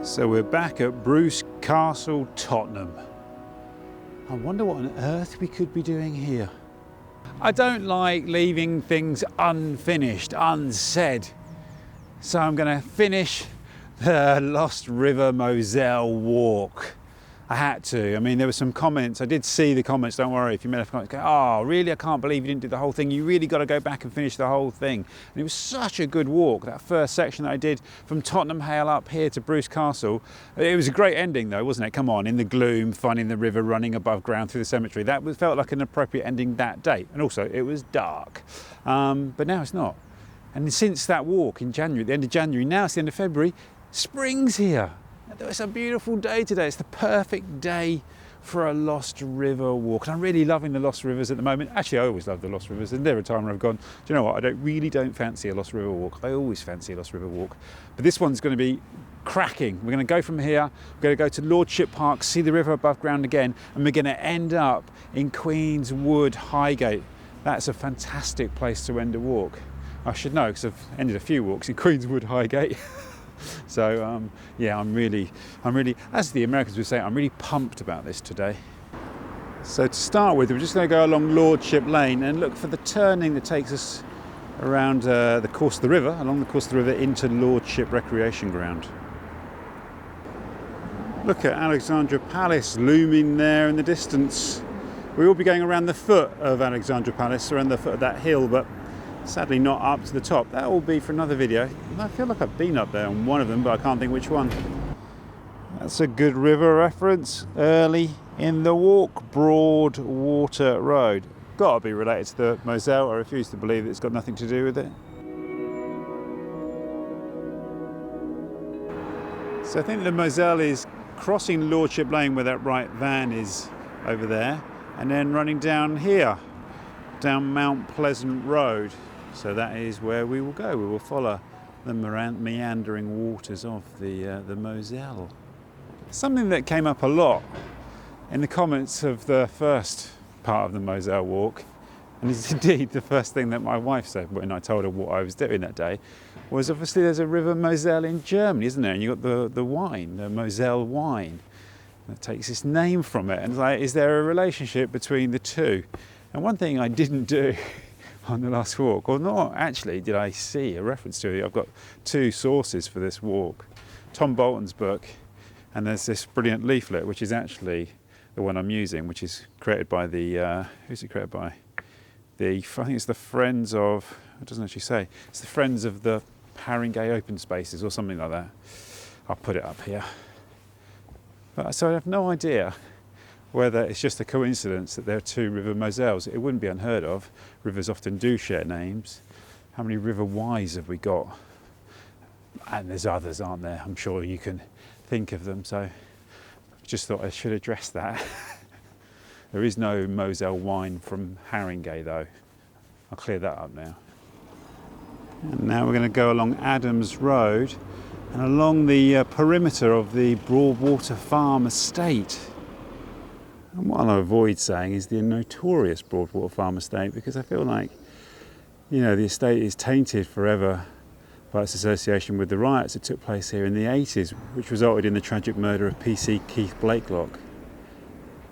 So we're back at Bruce Castle Tottenham. I wonder what on earth we could be doing here. I don't like leaving things unfinished, unsaid. So I'm going to finish the Lost River Moselle walk. I had to. I mean, there were some comments. I did see the comments. Don't worry if you made a comment. Go, oh, really? I can't believe you didn't do the whole thing. You really got to go back and finish the whole thing. And it was such a good walk. That first section that I did from Tottenham Hale up here to Bruce Castle. It was a great ending, though, wasn't it? Come on, in the gloom, finding the river running above ground through the cemetery. That felt like an appropriate ending that day. And also, it was dark. But now it's not. And since that walk in January, at the end of January, now it's the end of February, spring's here. It's a beautiful day today. It's the perfect day for a Lost River walk. And I'm really loving the Lost Rivers at the moment. Actually, I always love the Lost Rivers. And there are times when I've gone, do you know what? I really don't fancy a Lost River walk. I always fancy a Lost River walk. But this one's going to be cracking. We're going to go from here. We're going to go to Lordship Park, see the river above ground again. And we're going to end up in Queen's Wood, Highgate. That's a fantastic place to end a walk. I should know because I've ended a few walks in Queen's Wood, Highgate. So yeah, I'm really, as the Americans would say, I'm really pumped about this today. So to start with, we're just going to go along Lordship Lane and look for the turning that takes us around the course of the river, along the course of the river into Lordship Recreation Ground. Look at Alexandra Palace looming there in the distance. We will be going around the foot of Alexandra Palace, around the foot of that hill, but sadly not up to the top. That will be for another video. I feel like I've been up there on one of them, but I can't think which one. That's a good river reference. Early in the walk, Broadwater Road. Got to be related to the Moselle. I refuse to believe it's got nothing to do with it. So I think the Moselle is crossing Lordship Lane where that right van is over there, and then running down here, down Mount Pleasant Road. So that is where we will go. We will follow the meandering waters of the Moselle. Something that came up a lot in the comments of the first part of the Moselle walk, and it's indeed the first thing that my wife said when I told her what I was doing that day, was obviously there's a River Moselle in Germany, isn't there? And you've got the wine, the Moselle wine, that takes its name from it. And it's like, is there a relationship between the two? And one thing I didn't do on the last walk, or not actually did I see a reference to it. I've got two sources for this walk. Tom Bolton's book, and there's this brilliant leaflet, which is actually the one I'm using, which is created by the, who's it created by? I think it's the Friends of, it doesn't actually say, it's the Friends of the Haringey Open Spaces or something like that. I'll put it up here. But so I have no idea whether it's just a coincidence that there are two River Moselles. It wouldn't be unheard of. Rivers often do share names. How many River Ys have we got? And there's others, aren't there? I'm sure you can think of them. So I just thought I should address that. There is no Moselle wine from Haringey though. I'll clear that up now. And now we're going to go along Adams Road and along the perimeter of the Broadwater Farm estate. And what I'll avoid saying is the notorious Broadwater Farm estate, because I feel like, you know, the estate is tainted forever by its association with the riots that took place here in the 80s, which resulted in the tragic murder of PC Keith Blakelock.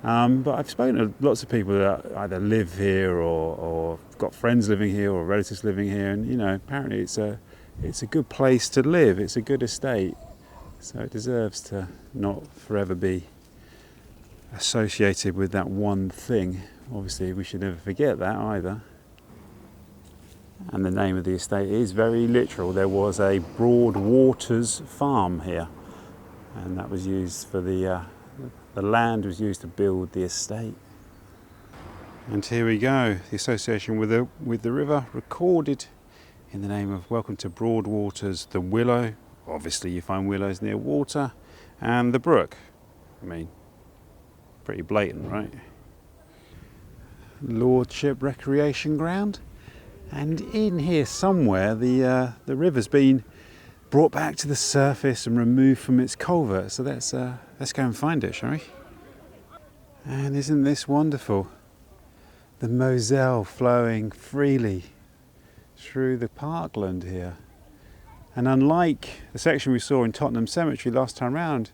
But I've spoken to lots of people that either live here or got friends living here or relatives living here, and you know, apparently it's a good place to live. It's a good estate, so it deserves to not forever be associated with that one thing. Obviously we should never forget that either. And the name of the estate is very literal. There was a Broadwaters farm here, and that was used for the land was used to build the estate. And here we go, the association with the river recorded in the name of Welcome to Broadwaters, the willow. Obviously you find willows near water, and the brook. I mean, pretty blatant, right? Lordship Recreation Ground, and in here somewhere the river's been brought back to the surface and removed from its culvert. So let's go and find it, shall we? And isn't this wonderful? The Moselle flowing freely through the parkland here. And unlike the section we saw in Tottenham Cemetery last time round,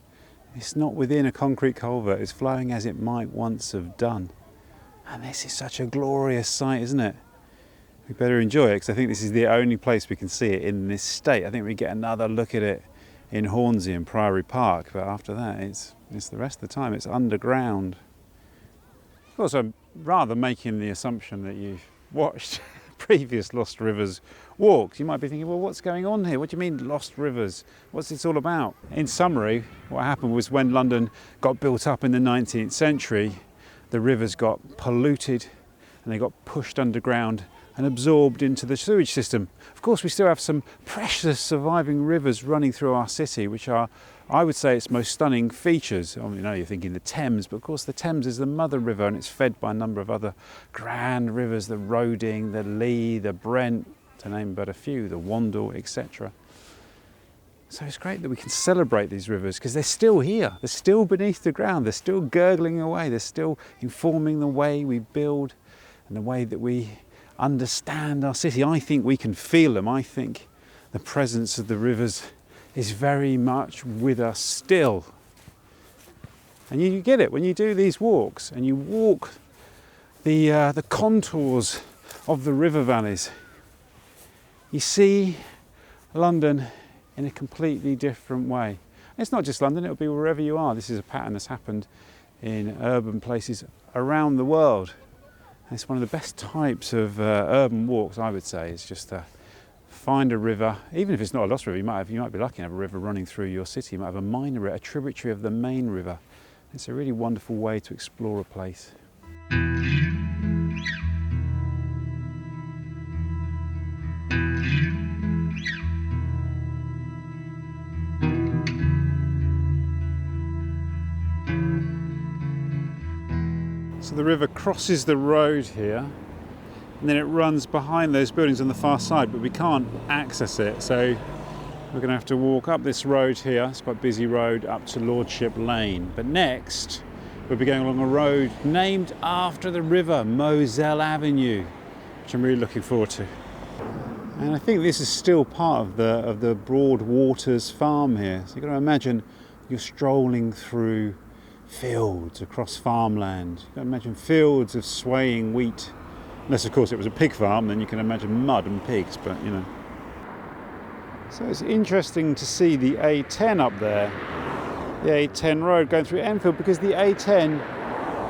it's not within a concrete culvert, it's flowing as it might once have done. And this is such a glorious sight, isn't it? We better enjoy it, because I think this is the only place we can see it in this state. I think we get another look at it in Hornsey and Priory Park, but after that it's the rest of the time it's underground. Of course, I'm rather making the assumption that you've watched previous Lost Rivers walks. You might be thinking, well, what's going on here? What do you mean Lost Rivers? What's this all about? In summary, what happened was when London got built up in the 19th century, the rivers got polluted and they got pushed underground and absorbed into the sewage system. Of course, we still have some precious surviving rivers running through our city, which are, I would say, its most stunning features. I mean, you're thinking the Thames, but of course the Thames is the mother river and it's fed by a number of other grand rivers, the Roding, the Lee, the Brent, to name but a few, the Wandle, etc. So it's great that we can celebrate these rivers because they're still here, they're still beneath the ground, they're still gurgling away, they're still informing the way we build and the way that we understand our city. I think we can feel them. I think the presence of the rivers is very much with us still. And you get it when you do these walks and you walk the contours of the river valleys. You see London in a completely different way. And it's not just London, it'll be wherever you are. This is a pattern that's happened in urban places around the world. It's one of the best types of urban walks, I would say, is just to find a river. Even if it's not a lost river, you might be lucky to have a river running through your city. You might have a minor river, a tributary of the main river. It's a really wonderful way to explore a place. So the river crosses the road here and then it runs behind those buildings on the far side, but we can't access it, so we're going to have to walk up this road here. It's quite a busy road up to Lordship Lane, but next we'll be going along a road named after the river, Moselle Avenue, which I'm really looking forward to. And I think this is still part of the Broadwater Farm here. So you've got to imagine you're strolling through fields across farmland. You can imagine fields of swaying wheat, unless of course it was a pig farm, then you can imagine mud and pigs, but you know. So it's interesting to see the A10 up there, the A10 road going through Enfield, because the A10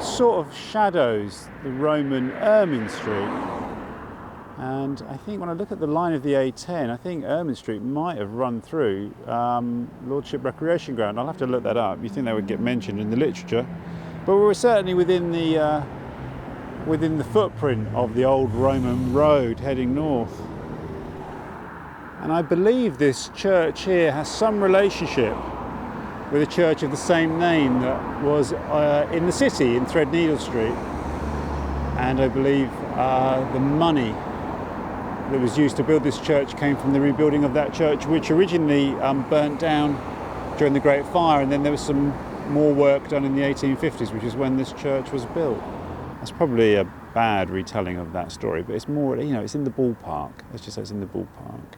sort of shadows the Roman Ermine Street. And I think when I look at the line of the A10, I think Ermine Street might have run through Lordship Recreation Ground. I'll have to look that up. You think that would get mentioned in the literature. But we were certainly within the footprint of the old Roman road heading north. And I believe this church here has some relationship with a church of the same name that was in the city in Threadneedle Street. And I believe the money that was used to build this church came from the rebuilding of that church, which originally burnt down during the Great Fire, and then there was some more work done in the 1850s, which is when this church was built. That's probably a bad retelling of that story, but it's more, you know, it's in the ballpark. Let's just say it's in the ballpark.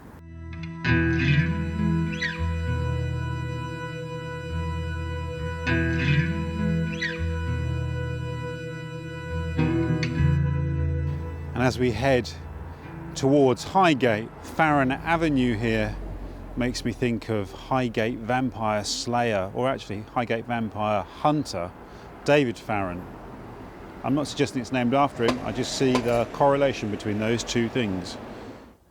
And as we head towards Highgate, Farron Avenue here makes me think of Highgate vampire slayer, or actually Highgate vampire hunter, David Farron. I'm not suggesting it's named after him, I just see the correlation between those two things.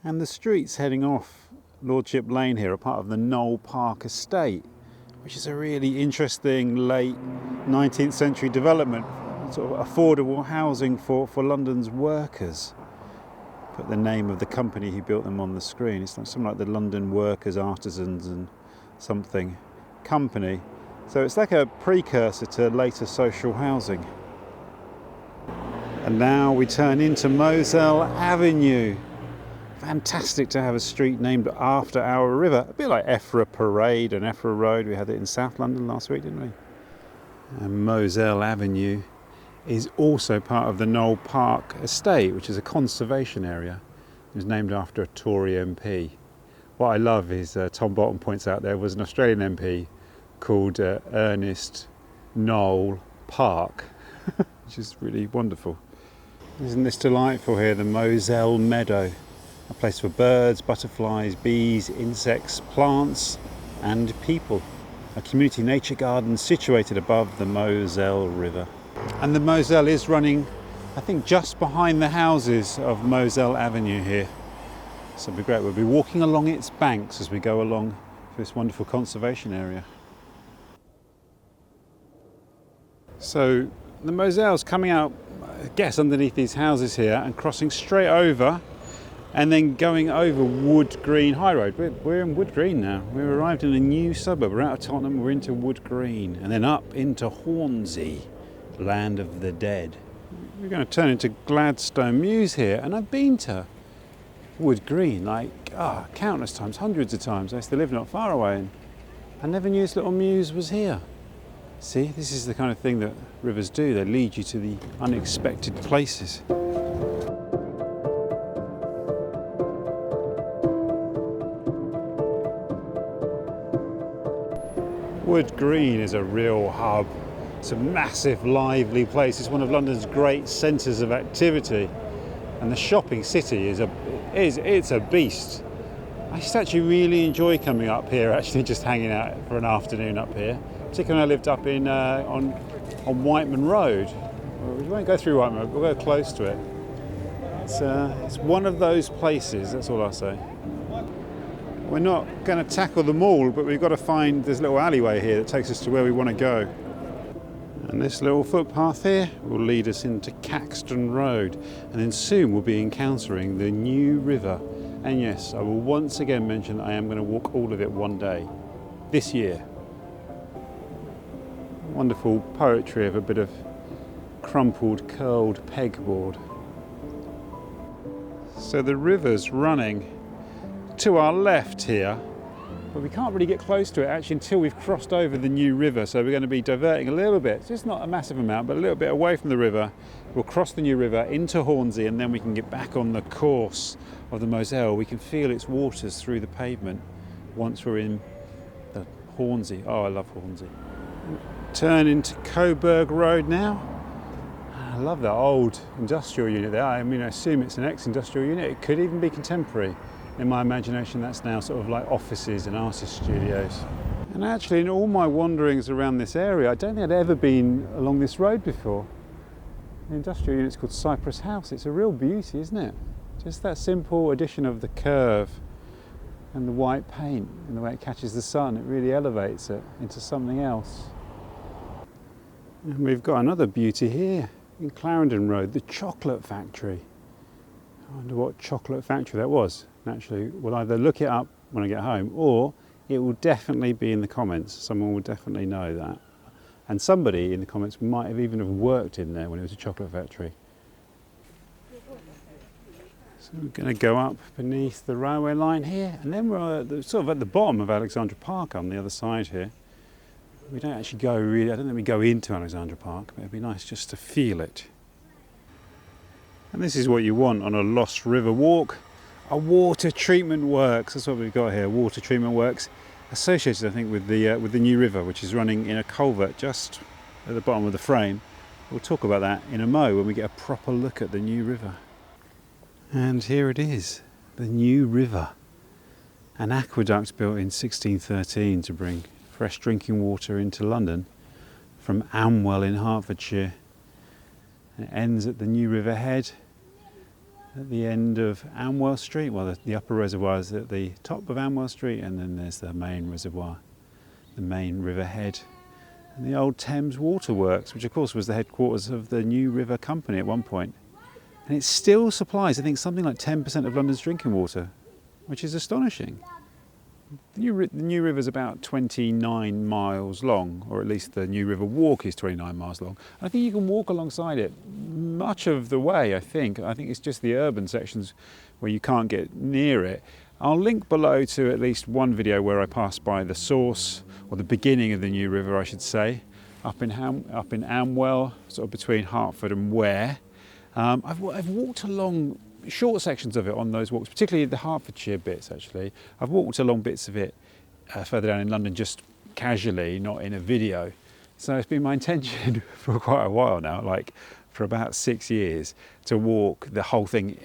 And the streets heading off Lordship Lane here are part of the Noel Park Estate, which is a really interesting late 19th century development, sort of affordable housing for London's workers. Put the name of the company who built them on the screen. It's like something like the London Workers, Artisans and something company. So it's like a precursor to later social housing. And now we turn into Moselle Avenue. Fantastic to have a street named after our river. A bit like Effra Parade and Effra Road. We had it in South London last week, didn't we? And Moselle Avenue is also part of the Noel Park Estate, which is a conservation area. It was named after a Tory MP. What I love is Tom Bottom points out there was an Australian MP called Ernest Noel Park, which is really wonderful. Isn't this delightful here, the Moselle Meadow? A place for birds, butterflies, bees, insects, plants and people. A community nature garden situated above the Moselle River. And the Moselle is running, I think, just behind the houses of Moselle Avenue here. So it'll be great. We'll be walking along its banks as we go along this wonderful conservation area. So the Moselle's coming out, I guess, underneath these houses here and crossing straight over and then going over Wood Green High Road. We're in Wood Green now. We've arrived in a new suburb. We're out of Tottenham, we're into Wood Green and then up into Hornsey, land of the dead. We're going to turn into Gladstone Mews here, and I've been to Wood Green countless times, hundreds of times. I used to live not far away and I never knew this little mews was here. See, this is the kind of thing that rivers do. They lead you to the unexpected places. Wood Green is a real hub. It's a massive, lively place. It's one of London's great centres of activity. And the shopping city is a beast. I used to actually really enjoy coming up here, actually just hanging out for an afternoon up here. Particularly when I lived up in on Whiteman Road. We won't go through Whiteman Road, we'll go close to it. It's one of those places, that's all I'll say. We're not going to tackle them all, but we've got to find this little alleyway here that takes us to where we want to go. And this little footpath here will lead us into Caxton Road, and then soon we'll be encountering the New River. And yes, I will once again mention that I am going to walk all of it one day, this year. Wonderful poetry of a bit of crumpled, curled pegboard. So the river's running to our left here, but we can't really get close to it actually until we've crossed over the New River. So we're going to be diverting a little bit, just not a massive amount, but a little bit away from the river. We'll cross the New River into Hornsey and then we can get back on the course of the Moselle. We can feel its waters through the pavement once we're in the Hornsey. Oh, I love Hornsey. Turn into Coburg Road now. I love that old industrial unit there. I mean, I assume it's an ex-industrial unit. It could even be contemporary. In my imagination, that's now sort of like offices and artist studios. And actually, in all my wanderings around this area, I don't think I'd ever been along this road before. The industrial unit's called Cypress House. It's a real beauty, isn't it? Just that simple addition of the curve and the white paint and the way it catches the sun, it really elevates it into something else. And we've got another beauty here in Clarendon Road, the chocolate factory. I wonder what chocolate factory that was. Actually, we'll either look it up when I get home, or it will definitely be in the comments. Someone will definitely know that. And somebody in the comments might have even have worked in there when it was a chocolate factory. So we're going to go up beneath the railway line here, and then we're sort of at the bottom of Alexandra Park on the other side here. We don't actually go really, I don't think we go into Alexandra Park, but it'd be nice just to feel it. And this is what you want on a Lost River walk. A water treatment works, that's what we've got here, water treatment works, associated I think with the New River, which is running in a culvert just at the bottom of the frame. We'll talk about that in a mo when we get a proper look at the New River. And here it is, the New River. An aqueduct built in 1613 to bring fresh drinking water into London from Amwell in Hertfordshire. And it ends at the New River head at the end of Amwell Street. Well, the upper reservoir is at the top of Amwell Street, and then there's the main reservoir, the main river head. And the old Thames Waterworks, which of course was the headquarters of the New River Company at one point. And it still supplies, I think, something like 10% of London's drinking water, which is astonishing. The New River is about 29 miles long, or at least the New River Walk is 29 miles long. I think you can walk alongside it much of the way, I think. I think it's just the urban sections where you can't get near it. I'll link below to at least one video where I passed by the source, or the beginning of the New River, I should say, up in Amwell, sort of between Hertford and Ware. I've walked along short sections of it on those walks, particularly the Hertfordshire bits actually. I've walked along bits of it further down in London just casually, not in a video. So it's been my intention for quite a while now, like for about 6 years, to walk the whole thing,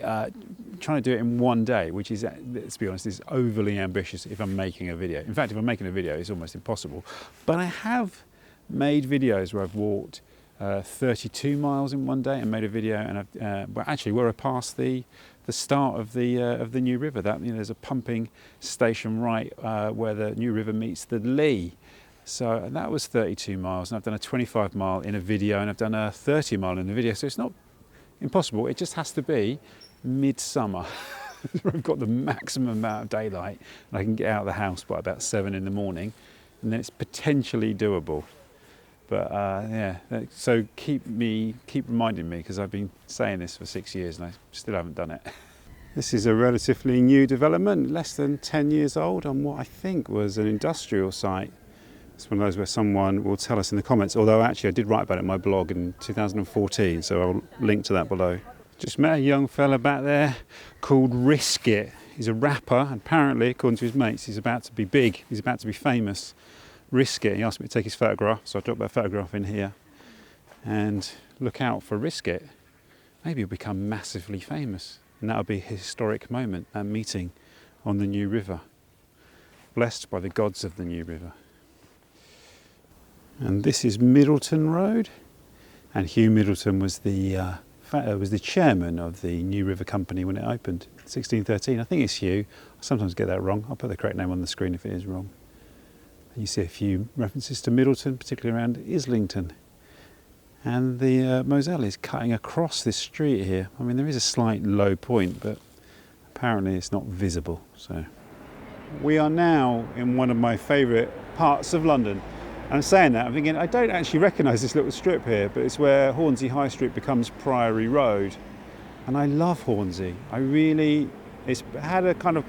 trying to do it in one day, which is, let's be honest, is overly ambitious if I'm making a video. In fact, if I'm making a video, it's almost impossible. But I have made videos where I've walked 32 miles in one day and made a video, and I've, well, actually where I passed the start of the New River. That, there's a pumping station right where the New River meets the Lee. So that was 32 miles, and I've done a 25 mile in a video, and I've done a 30 mile in a video. So it's not impossible. It just has to be midsummer. I've got the maximum amount of daylight, and I can get out of the house by about 7 in the morning, and then it's potentially doable. But yeah, so keep reminding me, because I've been saying this for 6 years and I still haven't done it. This is a relatively new development, less than 10 years old, on what I think was an industrial site. It's one of those where someone will tell us in the comments, although actually I did write about it in my blog in 2014, so I'll link to that below. Just met a young fella back there called Risk It. He's a rapper, and apparently, according to his mates, he's about to be big, he's about to be famous. Risk It. He asked me to take his photograph, so I dropped that photograph in here. And look out for Risk It. Maybe he'll become massively famous, and that'll be a historic moment, that meeting on the New River. Blessed by the gods of the New River. And this is Middleton Road, and Hugh Middleton was the chairman of the New River Company when it opened, 1613. I think it's Hugh. I sometimes get that wrong. I'll put the correct name on the screen if it is wrong. You see a few references to Middleton, particularly around Islington. And the Moselle is cutting across this street here. I mean, there is a slight low point, but apparently it's not visible. So we are now in one of my favourite parts of London. And I'm saying that, I'm thinking, I don't actually recognise this little strip here, but it's where Hornsey High Street becomes Priory Road. And I love Hornsey. It's had a kind of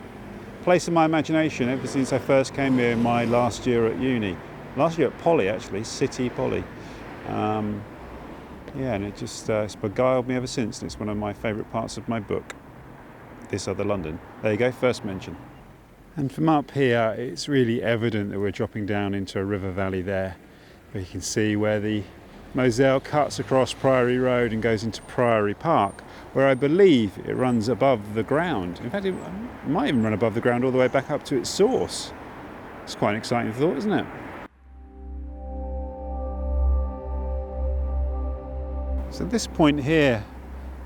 place in my imagination ever since I first came here in my last year at uni. Last year at Poly, actually, City Poly. Yeah, and it just it's beguiled me ever since, and it's one of my favourite parts of my book, This Other London. There you go, first mention. And from up here, it's really evident that we're dropping down into a river valley there, where you can see where the Moselle cuts across Priory Road and goes into Priory Park, where I believe it runs above the ground. In fact, it might even run above the ground all the way back up to its source. It's quite an exciting thought, isn't it? So this point here,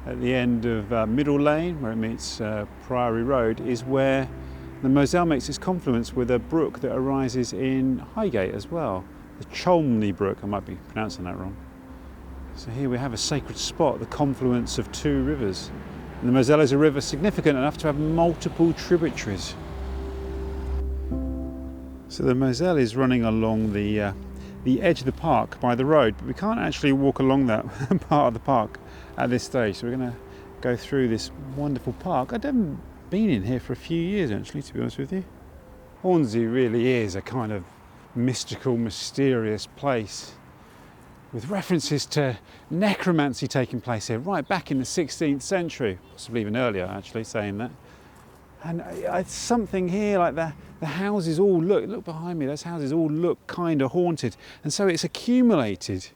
at the end of Middle Lane, where it meets Priory Road, is where the Moselle makes its confluence with a brook that arises in Highgate as well. The Cholmley Brook, I might be pronouncing that wrong. So here we have a sacred spot, the confluence of two rivers. And the Moselle is a river significant enough to have multiple tributaries. So the Moselle is running along the edge of the park by the road, but we can't actually walk along that part of the park at this stage. So we're going to go through this wonderful park. I haven't been in here for a few years actually, to be honest with you. Hornsey really is a kind of mystical, mysterious place with references to necromancy taking place here right back in the 16th century, possibly even earlier actually, saying that. And it's something here like the houses all look behind me, those houses all look kind of haunted, and so it's accumulated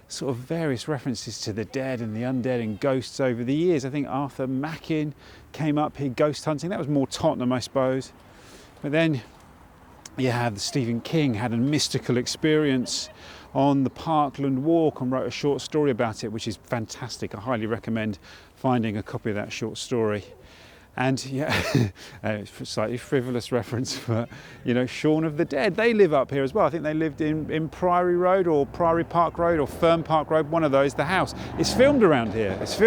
sort of various references to the dead and the undead and ghosts over the years. I think Arthur Mackin came up here ghost hunting. That was more Tottenham, I suppose. But then you have Stephen King had a mystical experience on the Parkland Walk and wrote a short story about it, which is fantastic. I highly recommend finding a copy of that short story. And yeah, slightly frivolous reference, but you know, Shaun of the Dead, they live up here as well. I think they lived in Priory Road or Priory Park Road or Fern Park Road, one of those. The house is filmed around here. It's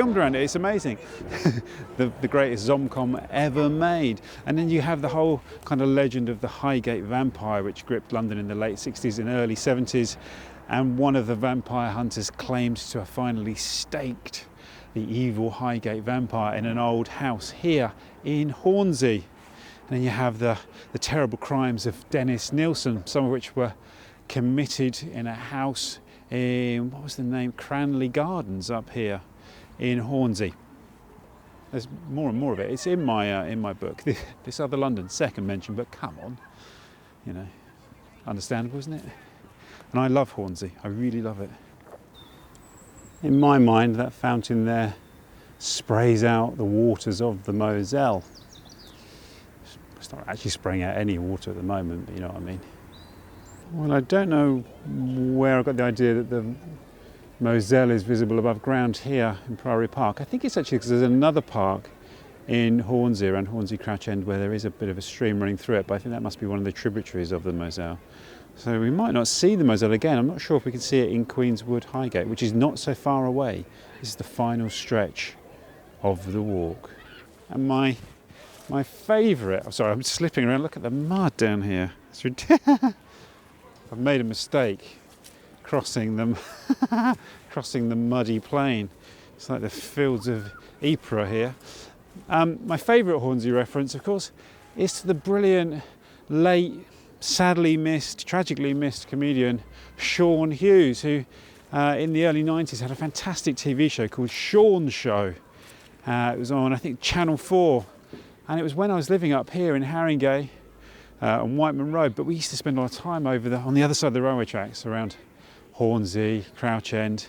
amazing. the greatest Zomcom ever made. And then you have the whole kind of legend of the Highgate vampire, which gripped London in the late 60s and early 70s. And one of the vampire hunters claimed to have finally staked the evil Highgate vampire in an old house here in Hornsey. And then you have the terrible crimes of Dennis Nilsson, some of which were committed in a house in, what was the name, Cranley Gardens up here in Hornsey. there's more and more of it. It's in my book. This other London, second mention, but come on, you know, understandable, isn't it? And I love Hornsey. I really love it. In my mind, that fountain there sprays out the waters of the Moselle. It's not actually spraying out any water at the moment, but you know what I mean. Well, I don't know where I got the idea that the Moselle is visible above ground here in Priory Park. I think it's actually because there's another park in Hornsey, around Hornsey Crouch End, where there is a bit of a stream running through it, but I think that must be one of the tributaries of the Moselle. So we might not see the Moselle again. I'm not sure if we can see it in Queenswood Highgate, which is not so far away. This is the final stretch of the walk. And my favourite, sorry, I'm slipping around, look at the mud down here. It's ridiculous. I've made a mistake crossing them, crossing the muddy plain. It's like the fields of Ypres here. My favourite Hornsey reference, of course, is to the brilliant, late, sadly missed, tragically missed comedian Sean Hughes, who in the early 90s had a fantastic TV show called Sean's Show. It was on, I think, Channel 4, and it was when I was living up here in Haringey on Whiteman Road, but we used to spend a lot of time on the other side of the railway tracks around Hornsey, Crouch End,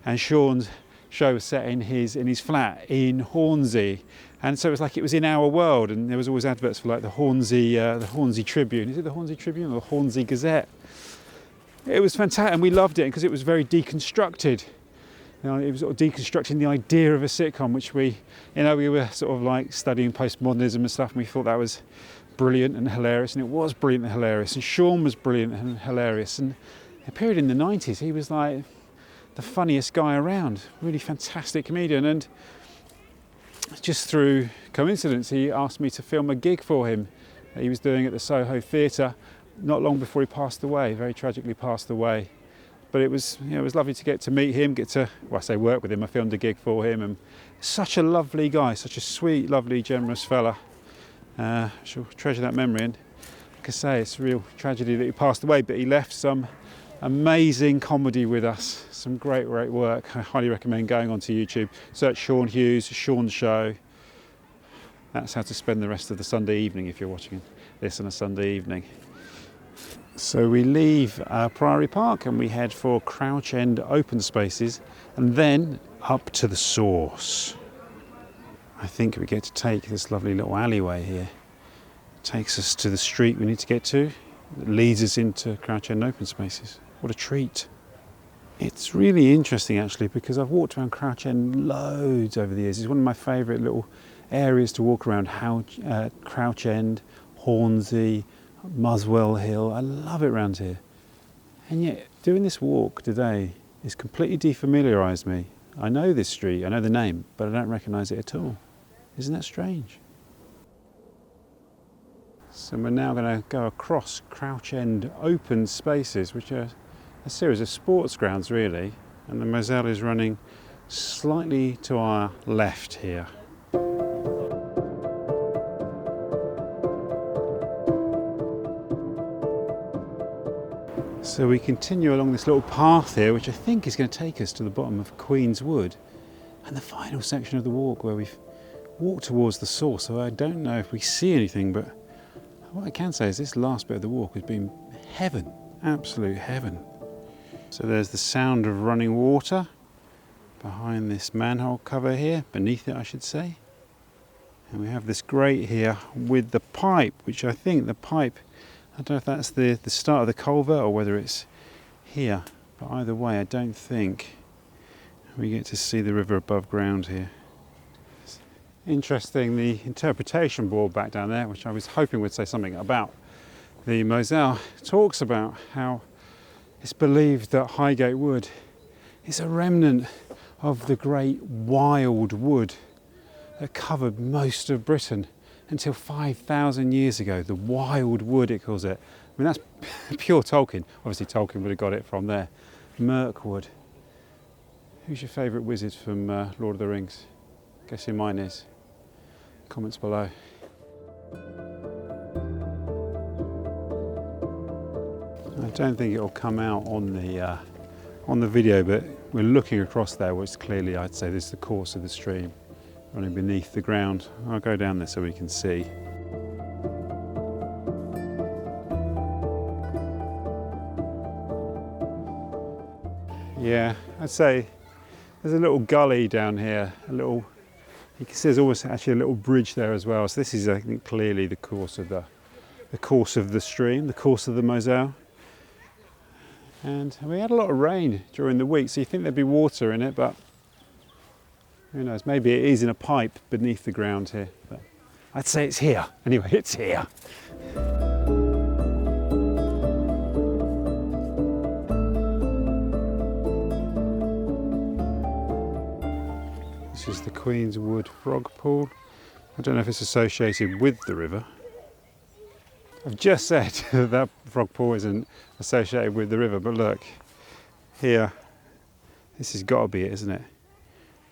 and Sean's show was set in his flat in Hornsey, and so it was like it was in our world, and there was always adverts for like the Hornsey Tribune. Is it the Hornsey Tribune or the Hornsey Gazette? It was fantastic, and we loved it because it was very deconstructed. You know, it was sort of deconstructing the idea of a sitcom, which we were sort of like studying postmodernism and stuff, and we thought that was brilliant and hilarious, and it was brilliant and hilarious, and Sean was brilliant and hilarious, and a period in the 90s he was like the funniest guy around, really fantastic comedian, and just through coincidence he asked me to film a gig for him that he was doing at the Soho Theatre not long before he passed away, very tragically passed away. But it was lovely to get to meet him, work with him. I filmed a gig for him, and such a lovely guy, such a sweet, lovely, generous fella. I shall treasure that memory, and like I say, it's a real tragedy that he passed away, but he left some amazing comedy with us, some great work. I highly recommend going onto YouTube, search Sean Hughes, Sean's Show. That's how to spend the rest of the Sunday evening if you're watching this on a Sunday evening. So we leave Priory Park and we head for Crouch End open spaces, and then up to the source. I think we get to take this lovely little alleyway here. It takes us to the street we need to get to. It leads us into Crouch End open spaces. What a treat. It's really interesting actually, because I've walked around Crouch End loads over the years. It's one of my favourite little areas to walk around. Crouch End, Hornsey, Muswell Hill. I love it around here. And yet doing this walk today has completely defamiliarised me. I know this street, I know the name, but I don't recognise it at all. Isn't that strange? So we're now going to go across Crouch End open spaces, which are a series of sports grounds really, and the Moselle is running slightly to our left here. So we continue along this little path here, which I think is going to take us to the bottom of Queen's Wood, and the final section of the walk where we've walked towards the source. So I don't know if we see anything, but what I can say is this last bit of the walk has been heaven, absolute heaven. So there's the sound of running water behind this manhole cover here, beneath it I should say. And we have this grate here with the pipe, which I think the pipe, I don't know if that's the start of the culvert or whether it's here, but either way I don't think we get to see the river above ground here. It's interesting, the interpretation board back down there, which I was hoping would say something about the Moselle, talks about how it's believed that Highgate Wood is a remnant of the great wild wood that covered most of Britain until 5,000 years ago. The wild wood, it calls it. I mean, that's pure Tolkien. Obviously Tolkien would have got it from there. Mirkwood. Who's your favourite wizard from Lord of the Rings? Guess who mine is? Comments below. I don't think it'll come out on the video, but we're looking across there, which clearly I'd say this is the course of the stream. running beneath the ground. I'll go down there so we can see. Yeah, I'd say there's a little gully down here, you can see there's almost actually a little bridge there as well. So this is, I think, clearly the course of the stream, the course of the Moselle. And we had a lot of rain during the week, so you think there'd be water in it, but who knows, maybe it is in a pipe beneath the ground here. But I'd say it's here. Anyway, it's here. This is the Queen's Wood Frog Pool. I don't know if it's associated with the river. I've just said that frog pool isn't associated with the river, but look, here, this has got to be it, isn't it?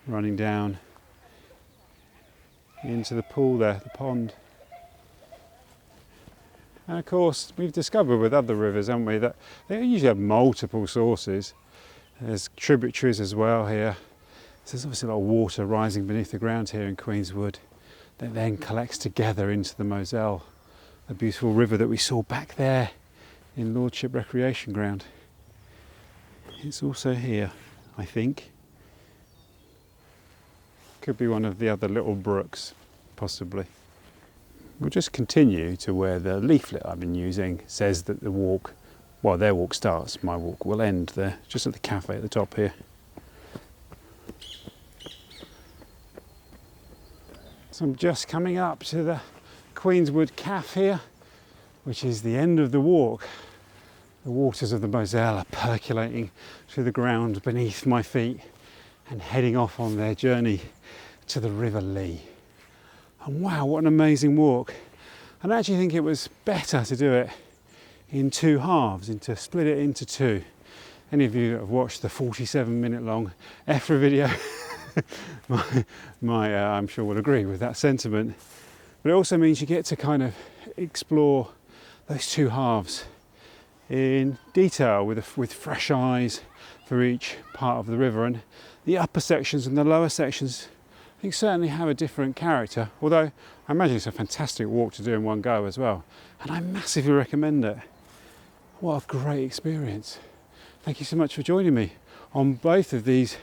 Running down into the pool there, the pond. And of course, we've discovered with other rivers, haven't we, that they usually have multiple sources. There's tributaries as well here. So there's obviously a lot of water rising beneath the ground here in Queen's Wood that then collects together into the Moselle, a beautiful river that we saw back there in Lordship Recreation Ground. It's also here, I think. Could be one of the other little brooks, possibly. We'll just continue to where the leaflet I've been using says that the walk, well, their walk starts, my walk will end there, just at the cafe at the top here. So I'm just coming up to the Queen's Wood Cafe here, which is the end of the walk. The waters of the Moselle are percolating through the ground beneath my feet and heading off on their journey to the River Lee. And wow, what an amazing walk. And I actually think it was better to do it in two halves, and to split it into two. Any of you that have watched the 47-minute long EFRA video I'm sure would agree with that sentiment. But it also means you get to kind of explore those two halves in detail with fresh eyes for each part of the river. And the upper sections and the lower sections, I think, certainly have a different character, although I imagine it's a fantastic walk to do in one go as well. And I massively recommend it. What a great experience. Thank you so much for joining me on both of these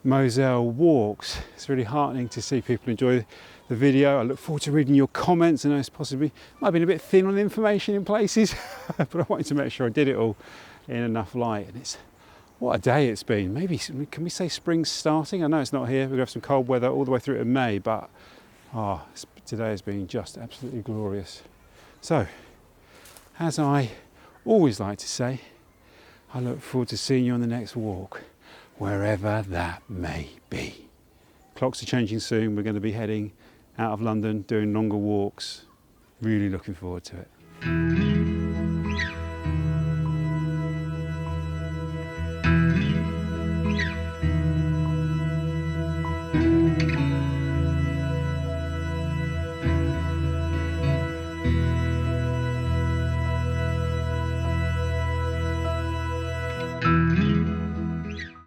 Moselle walks. It's really heartening to see people enjoy the video. I look forward to reading your comments. I know it's possibly might have been a bit thin on information in places, but I wanted to make sure I did it all in enough light. And it's what a day it's been. Maybe can we say spring's starting? I know it's not here. We're gonna have some cold weather all the way through to May, but today has been just absolutely glorious. So, as I always like to say, I look forward to seeing you on the next walk, wherever that may be. Clocks are changing soon. We're going to be heading out of London, doing longer walks. Really looking forward to it.